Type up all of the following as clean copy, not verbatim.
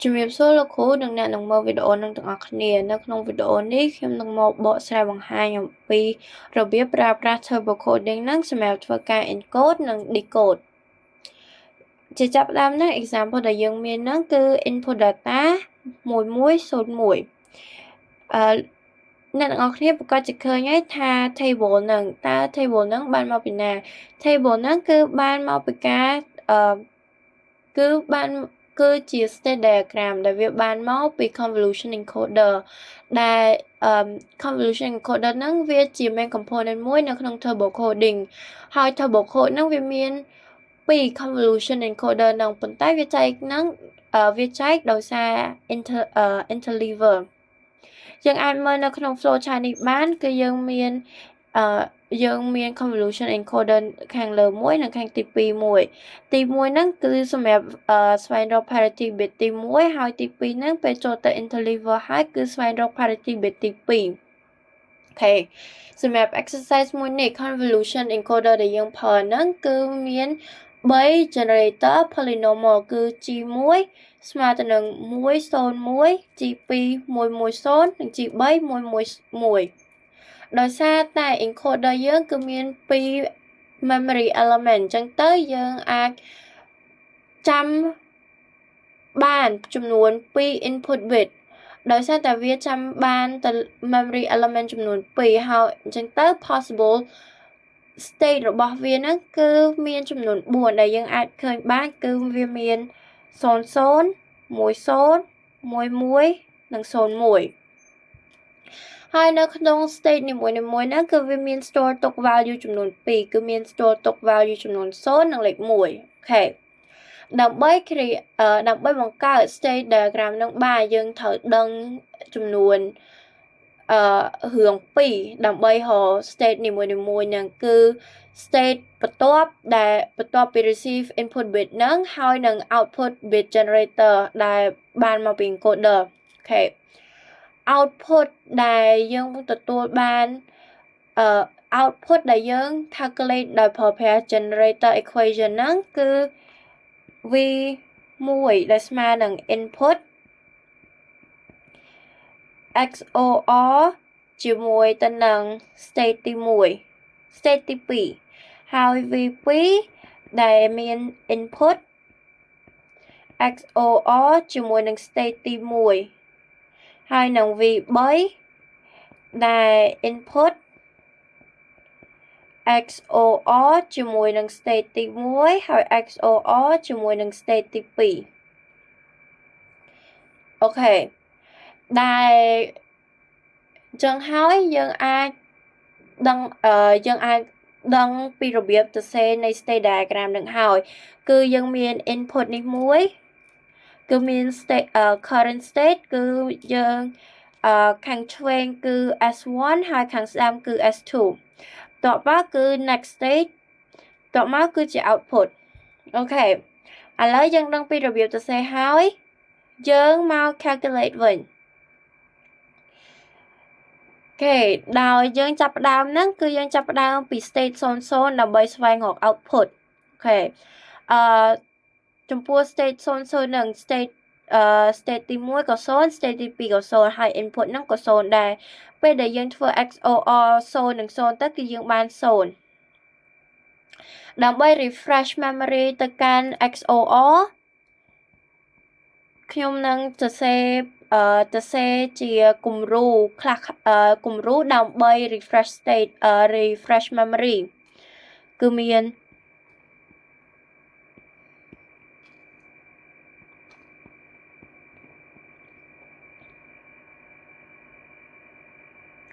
ជំរាបសួរលោកគ្រូនិងអ្នកនឹងមើលវីដេអូនឹងទាំងអស់គ្នានៅក្នុងវីដេអូនេះខ្ញុំនឹងមកបកស្រាយបង្ហាញអំពីរបៀបប្រើប្រាស់ Turbo Coding នឹងសម្រាប់ធ្វើការ encode និង decode ជាចាប់ផ្ដើមនឹង example ដែលយើងមាននឹងគឺ input data 1101អ្នកទាំងអស់គ្នាប្រកាសជាឃើញហើយថា table នឹងតើ table នឹងបានមកពីណា table នឹងគឺបានមកពីការគឺជា state diagram ដែលវាបានមកពី convolution encoder ដែល convolution encoder ហ្នឹងវាជា main component មួយនៅក្នុង turbo coding ហើយ turbo code ហ្នឹងវាមានពីរ convolution encoder ហ្នឹងប៉ុន្តែវាចែកដោយសារ interleaver យើងអាចមើលនៅក្នុង flowchart នេះបានគឺយើងមាន convolution encoder ខាងលើមួយនិងខាងទី2មួយទី1ហ្នឹងគឺសម្រាប់ស្វែងរក parity bit ទី1ហើយទី2ហ្នឹងពេលចូលទៅ interleaver ហើយគឺស្វែងរក parity bit ទី2អូខេសម្រាប់ exercise មួយនេះ convolution encoder ដែលយើងប្រើហ្នឹងគឺមាន3 generator polynomial គឺ G1 ស្មើទៅនឹង101 G2 110និង G3 111ដោយសារតែ encoder យើងគឺមាន2 memory element អញ្ចឹងទៅយើងអាចចាំបានចំនួន2 input bit ដោយសារតែវាចាំបានទៅ memory element ចំនួន2ហើយអញ្ចឹងទៅ possible state របស់វាហ្នឹងគឺមានចំនួន4ដែលយើងអាចឃើញបានគឺវាមាន00 10 11និង01ហើយនៅក្នុង state នីមួយៗហ្នឹងគឺវាមាន store ទុក value ចំនួន2គឺមាន store ទុក value ចំនួន0និងលេខ1អូខេដើម្បីបង្កើត state diagram នឹងបានយើងត្រូវដឹងចំនួនរឿង2ដើម្បីរក state នីមួយៗហ្នឹងគឺ state បន្ទាប់ពី receive input bit ហ្នឹងហើយនឹង output bit generator ដែលបានមកពី encoder អូខេ output ដែលយើងទទួលបាន output ដែលយើង calculate ដោយប្រើប្រាស់ generator equation ហ្នឹងគឺ v1 ដែលស្មើនឹង input XOR ជាមួយទៅនឹង state ទី1 state ទី2ហើយ v2 ដែលមាន input XOR ជាមួយនឹង state ទី1ហើយនឹង v3 ដែល input XOR ជាមួយនឹង state ទី1ហើយ XOR ជាមួយនឹង state ទី2អូខេដែលអញ្ចឹងហើយយើងអាចដឹងពីរបៀបសរសេរនៃ state diagram នឹងហើយគឺយើងមាន input នេះមួយគឺមាន state current state គឺយើងខាងឆ្វេងគឺ S1 ហើយខាងស្ដាំគឺ S2 តបមកគឺ next state តបមកគឺជា output អូខេឥឡូវយើងដឹងពីរបៀបសរសេរហើយយើងមក calculate វិញអូខេដោយយើងចាប់ផ្ដើមហ្នឹងគឺយើងចាប់ផ្ដើមពី state 00ដើម្បីស្វែងរក output អូខេចំពោះ state 00នឹង state ទី1ក៏0 state ទី2ក៏0ហើយ input ហ្នឹងក៏0ដែរពេលដែលយើងធ្វើ XOR 0និង0ទៅគឺយើងបាន0ដើម្បី refresh memory ទៅកាន់ XOR ខ្ញុំនឹងសរសេរជាគំរូខ្លះគំរូដើម្បី refresh memory គឺមាន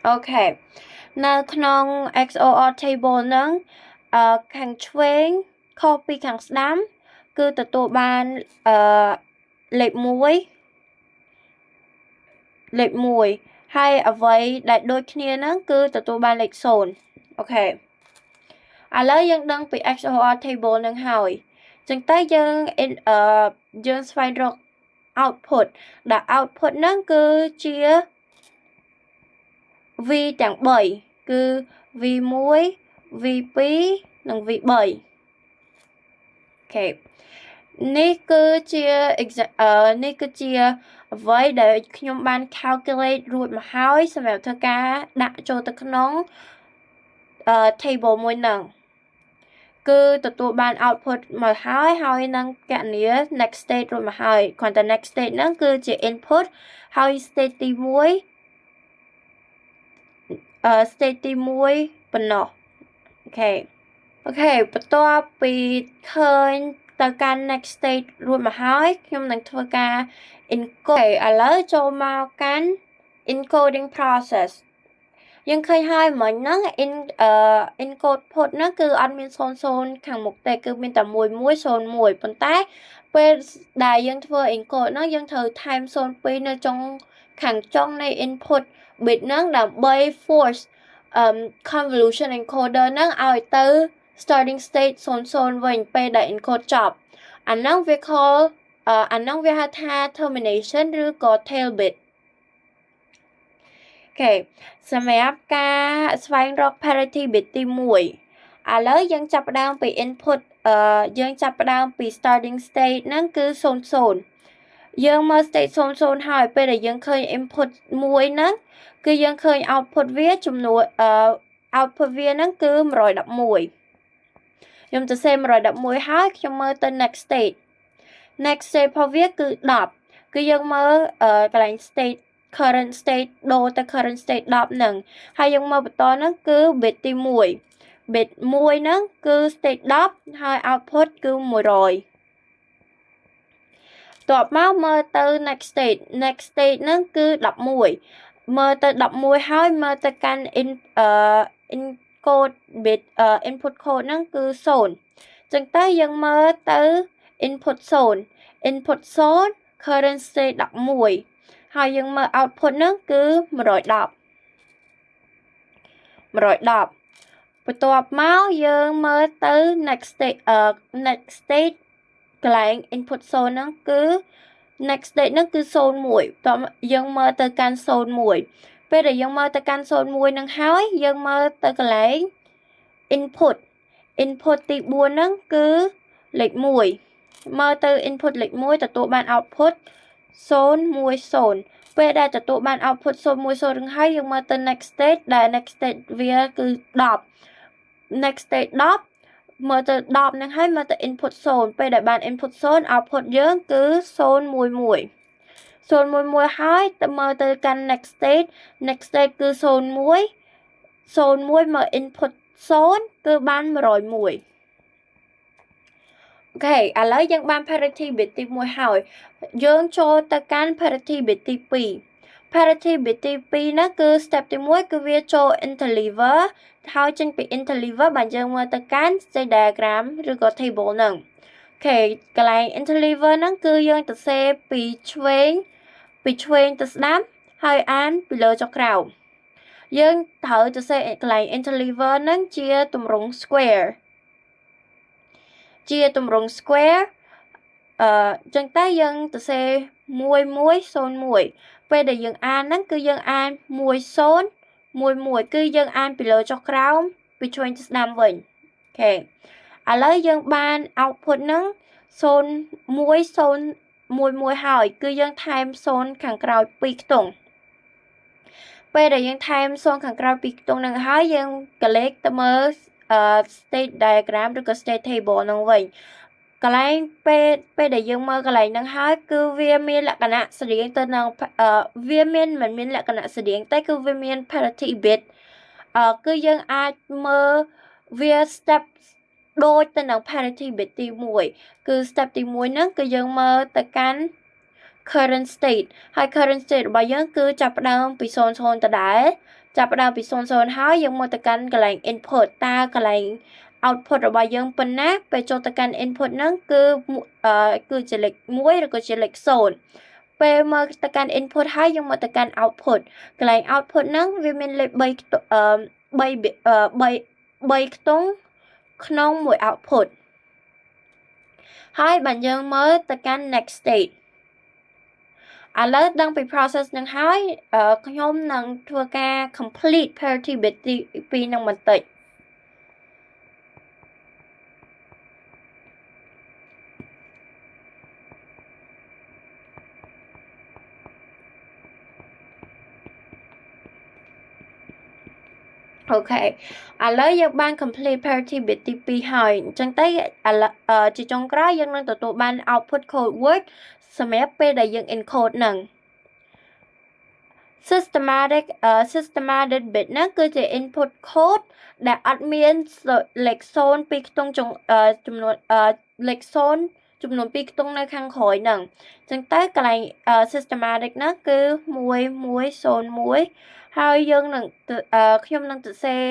អូខេនៅក្នុង XOR table ហ្នឹងខាងឆ្វេងខុសពីខាងស្ដាំគឺទទួលបានលេខ1ហើយអ្វីដែលដូចគ្នាហ្នឹងគឺទទួលបានលេខ0អូខេឥឡូវយើងដឹងពី XOR table នឹងហើយអញ្ចឹងទៅយើងស្វែងរក output ដែល output ហ្នឹងគឺជា v ទាំង3គឺ v1 v2 និង v3 អូខេ នេះគឺជានេះគឺជាអ្វីដែលខ្ញុំបាន calculate រួចមកហើយសម្រាប់ធ្វើការដាក់ចូលទៅក្នុងtable មួយហ្នឹងគឺទទួលបាន output មកហើយនឹងគណនា next state រួចមកហើយគ្រាន់តែ next state ហ្នឹងគឺជា input ហើយ state ទី1 state ទី1ប៉ុណ្ណោះអូខេបន្ទាប់ពីឃើញទៅកាន់ next state រួចមកហើយខ្ញុំនឹងធ្វើការ encode ឥឡូវចូលមកកាន់ encoding process យើងឃើញហើយមិញហ្នឹងencode put ហ្នឹងគឺអត់មាន00ខាងមុខទេគឺមានតែ1101ប៉ុន្តែពេលដែលយើងធ្វើ encode ហ្នឹងយើងត្រូវថែម02នៅខាងចុងនៃ input bit ហ្នឹងដើម្បី force convolution encoder ហ្នឹងឲ្យទៅ starting state 00វិញពេលដែល encode ចប់អាហ្នឹងវាហៅថា termination ឬក៏ tail bit សម្រាប់ការស្វែងរក parity bit ទី1ឥឡូវយើងចាប់ផ្ដើមពី input យើងចាប់ផ្ដើមពី starting state ហ្នឹងគឺ00យើងមើល state 00ហើយពេលដែលយើងឃើញ input 1ហ្នឹងគឺយើងឃើញ output វាចំនួនoutput វាហ្នឹងគឺ111ខ្ញុំទៅសេ111ហើយខ្ញុំមើលទៅ next state របស់វាគឺ10គឺយើងមើលកន្លែង state current state ដូរទៅ current state 10ហ្នឹងហើយយើងមើលបន្តហ្នឹងគឺ bit ទី1 bit 1ហ្នឹងគឺ state 10ហើយ output គឺ100តបមកមើលទៅ next state ហ្នឹងគឺ11មើលទៅ11ហើយមើលទៅកាន់ encode bit input code ហ្នឹងគឺ0ចឹងទៅយើងមើលទៅ input 0 current state 11ហើយយើងមើល output ហ្នឹងគឺ110បន្ទាប់មកយើងមើលទៅ next state កន្លែង input 0ហ្នឹងគឺ next state ហ្នឹងគឺ01តោះយើងមើលទៅកាន់01ពេលដែលយើងមើលទៅកាន់01ហ្នឹងហើយយើងមើលទៅកន្លែង input ទី4ហ្នឹងគឺលេខ1មើលទៅ input លេខ1ទទួលបាន output 010ពេលដែលទទួលបាន output 010នឹងហើយយើងមើលទៅ next state ដែល next state វាគឺ10 next state 10មើលទៅ10នឹងហើយមើលទៅ input 0ពេលដែលបាន input 0 output យើងគឺ011ហើយទៅមើលទៅកាន់ next state គឺ01មើល input 0គឺបាន101អូខេឥឡូវយើងបាន parity bit ទី1ហើយយើងចូលទៅកាន់ parity bit ទី2 parity bit ទី2ហ្នឹងគឺ step ទី1គឺវាចូល interleaver ហើយចេញពី interleaver បានយើងមើលទៅកាន់ state diagram ឬក៏ table ហ្នឹងអូខេកន្លែង interleaver ហ្នឹងគឺយើងទៅសេពីឆ្វេងទៅស្ដាំហើយអានពីលើចុះក្រោមយើងត្រូវទៅសេកន្លែង interleaver ហ្នឹងជាទម្រង់ square ចឹងតែយើងទៅសេ1101ពេលដែលយើងអានហ្នឹងគឺយើងអាន1011គឺយើងអានពីលើចុះក្រោមពីឆ្វេងទៅស្ដាំវិញអូខេឥឡូវយើងបាន output ហ្នឹង01011ហើយគឺយើងថែម0ខាងក្រោយ2ខ្ទង់ពេលដែលយើងថែម0ខាងក្រោយ2ខ្ទង់ហ្នឹងហើយយើងកលេចទៅមើលstate diagram ឬក៏ state table ហ្នឹងវិញកន្លែងពេលដែលយើងមើលកន្លែងហ្នឹងហើយគឺវាមានលក្ខណៈស្រដៀងទៅនឹងវាមិនមានលក្ខណៈស្រដៀងតែគឺវាមាន parity bit គឺយើងអាចមើលវា step ដូចទៅនឹង parity bit ទី1គឺ step ទី1ហ្នឹងគឺយើងមើលទៅកាន់ current state ហើយ current state របស់យើងគឺចាប់ផ្ដើមពី00ដដែលចាប់ផ្ដើមពី00ហើយយើងមកទៅកាន់កន្លែង input តើកន្លែង output របស់យើងប៉ុណ្ណាពេលចូលទៅកាន់ input ហ្នឹងគឺជាលេខ1ឬក៏ជាលេខ0ពេលមកទៅកាន់ input ហើយយើងមកទៅកាន់ output កន្លែង output ហ្នឹងវាមានលេខ3ខ្ទង់ក្នុងមួយ output ហើយបានយើងមើលទៅកាន់ next state ឥឡូវដឹងពី process នឹងហើយខ្ញុំនឹងធ្វើការ complete parity bit ទី2នឹងបន្តិច ok giờ ban complete parity bit tí 2 ហើយអញ្ចឹងទៅជាចុងក្រោយយើងនឹងទទួលបាន output code word សម្រាប់ពេលដែលយើង encode នឹង systematic bit ហ្នឹងគឺជា input code ដែលអត់មានលេខ0ពីខ្ទង់ចំនួនលេខ0ចំនួន2ខ្ទង់នៅខាងក្រោយហ្នឹងអញ្ចឹងទៅកន្លែង systematic ហ្នឹងគឺ1101ហើយយើងនឹងខ្ញុំនឹងសរសេរ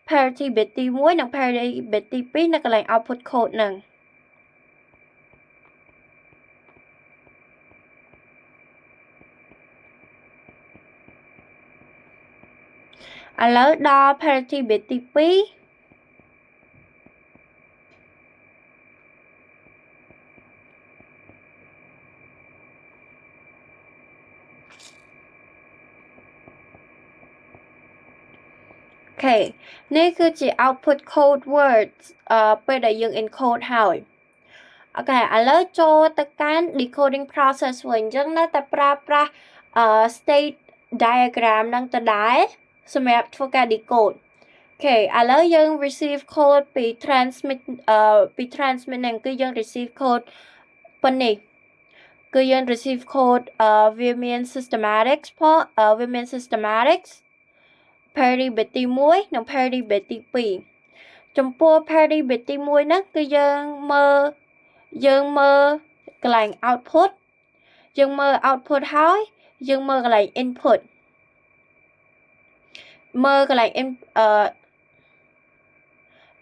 parity bit ទី1និង parity bit ទី2នៅកន្លែង output code ហ្នឹងឥឡូវដល់ parity bit ទី2នេះគឺជា output code words ពេលដែលយើង encode ហើយអូខេឥឡូវចូលទៅកាន់ decoding process វិញអញ្ចឹងនៅតែប្រើប្រាស់state diagram នឹងដដែលសម្រាប់ធ្វើការ decode ឥឡូវយើង receive code ពី transmit ហ្នឹងគឺយើង receive code ប៉ុណ្នេះគឺយើង receive code វាមាន systematics ផងវាមាន systematics parity bit ទី1និង parity bit ទី2ចំពោះ parity bit ទី1ហ្នឹងគឺយើងមើលកន្លែង output យើងមើល output ហើយយើងមើលកន្លែង input មើលកន្លែង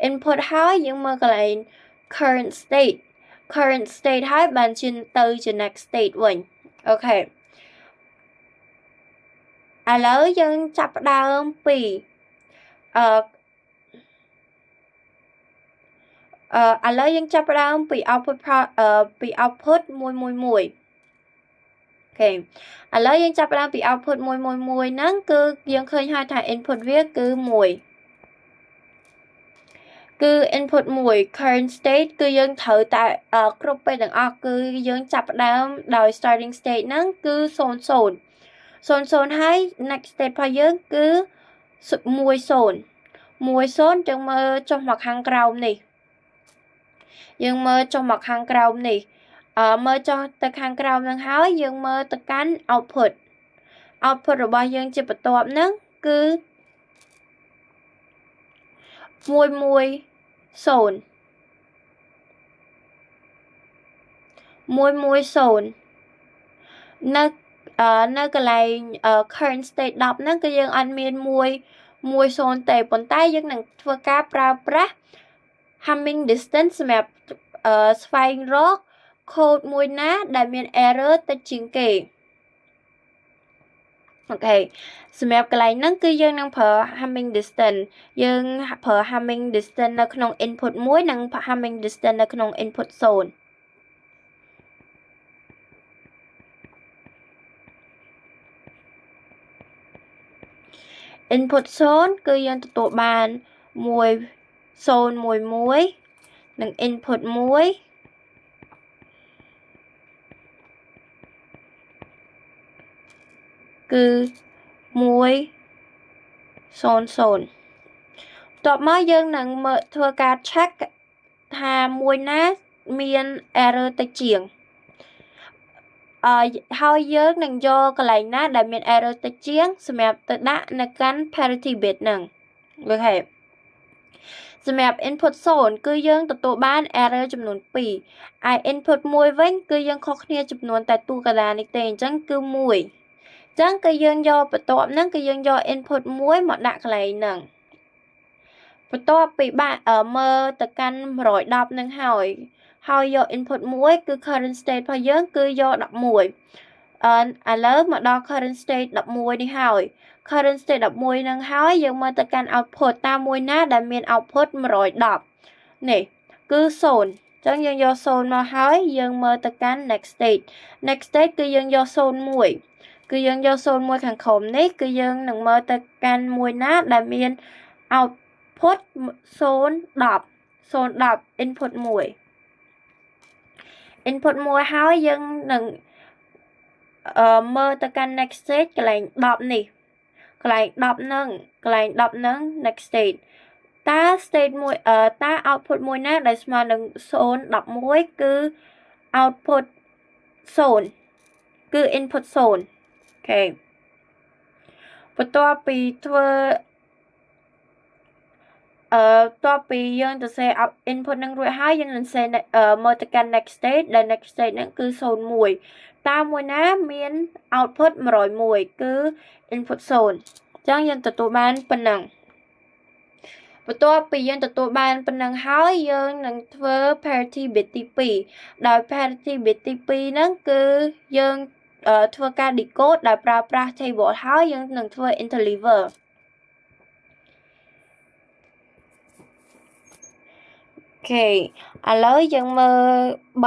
input ហើយយើងមើលកន្លែង current state ហើយបានជិនទៅជា next state វិញអូខេឥឡូវយើងចាប់ផ្ដើមពីឥឡូវយើងចាប់ផ្ដើមពី output 111ឥឡូវយើងចាប់ផ្ដើមពី output 111ហ្នឹងគឺយើងឃើញហើយថា input វាគឺ1គឺ input 1 current state គឺយើងត្រូវតែគ្រប់ពេលទាំងអស់គឺយើងចាប់ផ្ដើមដោយ starting state ហ្នឹងគឺ00ហើយ next state របស់យើងគឺ10យើងមើលចុះមកខាងក្រោមនេះមើលចុះទៅខាងក្រោមហ្នឹងហើយយើងមើលទៅកាន់ output របស់យើងជាបន្ទាប់ហ្នឹងគឺ110នៅកន្លែង current state 10ហ្នឹងគឺយើងអត់មាន110ទេប៉ុន្តែយើងនឹងធ្វើការប្រើប្រាស់ hamming distance សម្រាប់ស្វែងរក code មួយណាដែលមាន error តិចជាងគេអូខេសម្រាប់កន្លែងហ្នឹងគឺយើងនឹងប្រើ hamming distance យើងប្រើ hamming distance នៅក្នុង input 1និង hamming distance នៅក្នុង input 0input 0គឺយើងទទួលបាន1011និង input 1គឺ100តបមកយើងនឹងធ្វើការ check ថាមួយណាមាន error តិចជាងហើយយើងនឹងយកកន្លែងណាដែលមាន error តិចជាងសម្រាប់ទៅដាក់នៅកាន់ parity bit ហ្នឹងអូខេសម្រាប់ input 0គឺយើងទទួលបាន error ចំនួន2ហើយ input 1វិញគឺយើងខុសគ្នាចំនួនតែតួកតានេះទេអញ្ចឹងគឺ1អញ្ចឹងគឺយើងយកបន្ទាប់ហ្នឹងគឺយើងយក input 1មកដាក់កន្លែងហ្នឹងបន្ទាប់ពីបាក់មើលទៅកាន់110ហ្នឹងហើយយក input 1គឺ current state របស់យើងគឺយក11ឥឡូវមកដល់ current state 11នេះហើយ current state 11ហ្នឹងហើយយើងមើលទៅកាន់ output តាមមួយណាដែលមាន output 110នេះគឺ0អញ្ចឹងយើងយក0មកហើយយើងមើលទៅកាន់ next state គឺយើងយក01គឺយើងយក01ខាងក្រោមនេះគឺយើងនឹងមើលទៅកាន់មួយណាដែលមាន output 010 input 1ហើយយើងនឹងមើលទៅកាន់ next stage កន្លែង10នេះ កន្លែង10ហ្នឹងកន្លែង10ហ្នឹង next state តើ state មួយតើ output មួយណាដែលស្មើនឹង0 11គឺ output 0គឺ input 0 អូខេបន្ទាប់ពីធ្វើបន្ទាប់ពីយើងទៅ say input នឹងរួចហើយយើងនឹង say មកទៅកាន់ next state ដែល next state ហ្នឹងគឺ01តាមមួយណាមាន output 101គឺ input 0អញ្ចឹងយើងទទួលបានប៉ុណ្ណឹងបន្ទាប់ពីយើងទទួលបានប៉ុណ្ណឹងហើយយើងនឹងធ្វើ parity bit ទី2ដោយ parity bit ទី2ហ្នឹងគឺយើងធ្វើការ decode ដោយប្រើប្រាស់ table ហើយយើងនឹងធ្វើ interleaverអូខេឥឡូវយើងមើ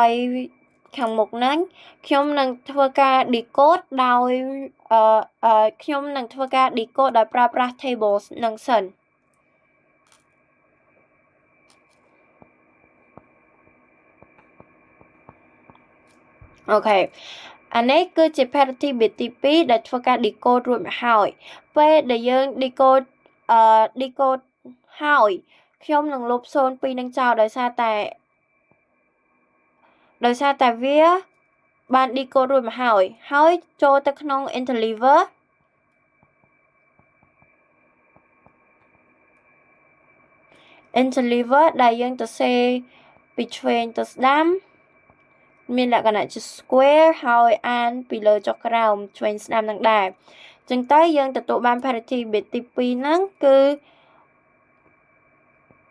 ល3ខាងមុខហ្នឹងខ្ញុំនឹងធ្វើការ decode ដោយខ្ញុំនឹងធ្វើការ decode ដោយប្រើប្រាស់ tables នឹងសិនអូខេអានេះគឺជា parity bit ទី2ដែលធ្វើការ decode រួចមកហើយពេលដែលយើង decode ហើយខ្ញុំនឹងលុប0 2នឹងចោលដោយសារតែវាបាន decode រួចមកហើយចូលទៅក្នុង interleaverដែលយើងទៅសេពីឆ្វេងទៅស្ដាំមានលក្ខណៈជា square ហើយអានពីលើចុះក្រោមឆ្វេងស្ដាំនឹងដែរអញ្ចឹងទៅយើងទទួលបាន parity bit ទី2ហ្នឹងគឺ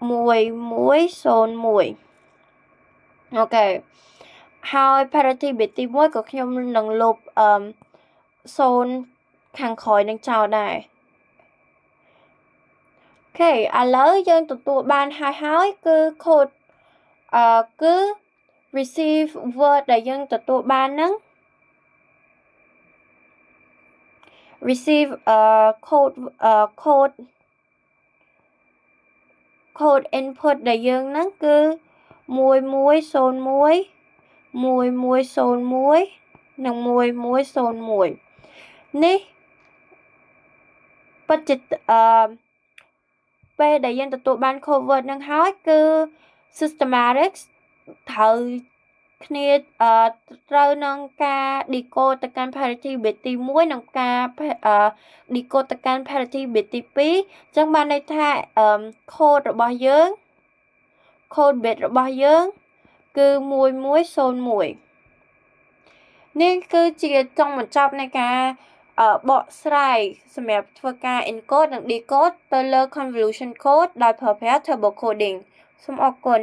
1101អូខេហើយ parity bit ទី1ក៏ខ្ញុំនឹងលុប0ខាងក្រោយនឹងចោលដែរអូខេឥឡូវយើងទទួលបានហើយគឺ code គឺ receive word ដែលយើងទទួលបានហ្នឹង receive code input ដែលយើងហ្នឹងគឺ1101 1101និង1101នេះពិតជាពេលដែលយើងទទួលបាន code word ហ្នឹងហើយគឺ systematic ត្រូវគ្នាត្រូវនឹងការ decode ទៅកាន់ parity bit ទី1និងការ decode ទៅកាន់ parity bit ទី2អញ្ចឹងបានន័យថា code របស់យើង code bit របស់យើងគឺ1101នេះគឺជាចុងបញ្ចប់នៃការបកស្រាយសម្រាប់ធ្វើការ encode និង decode ទៅលើ convolution code ដោយប្រើប្រាស់ turbo coding សូមអរគុណ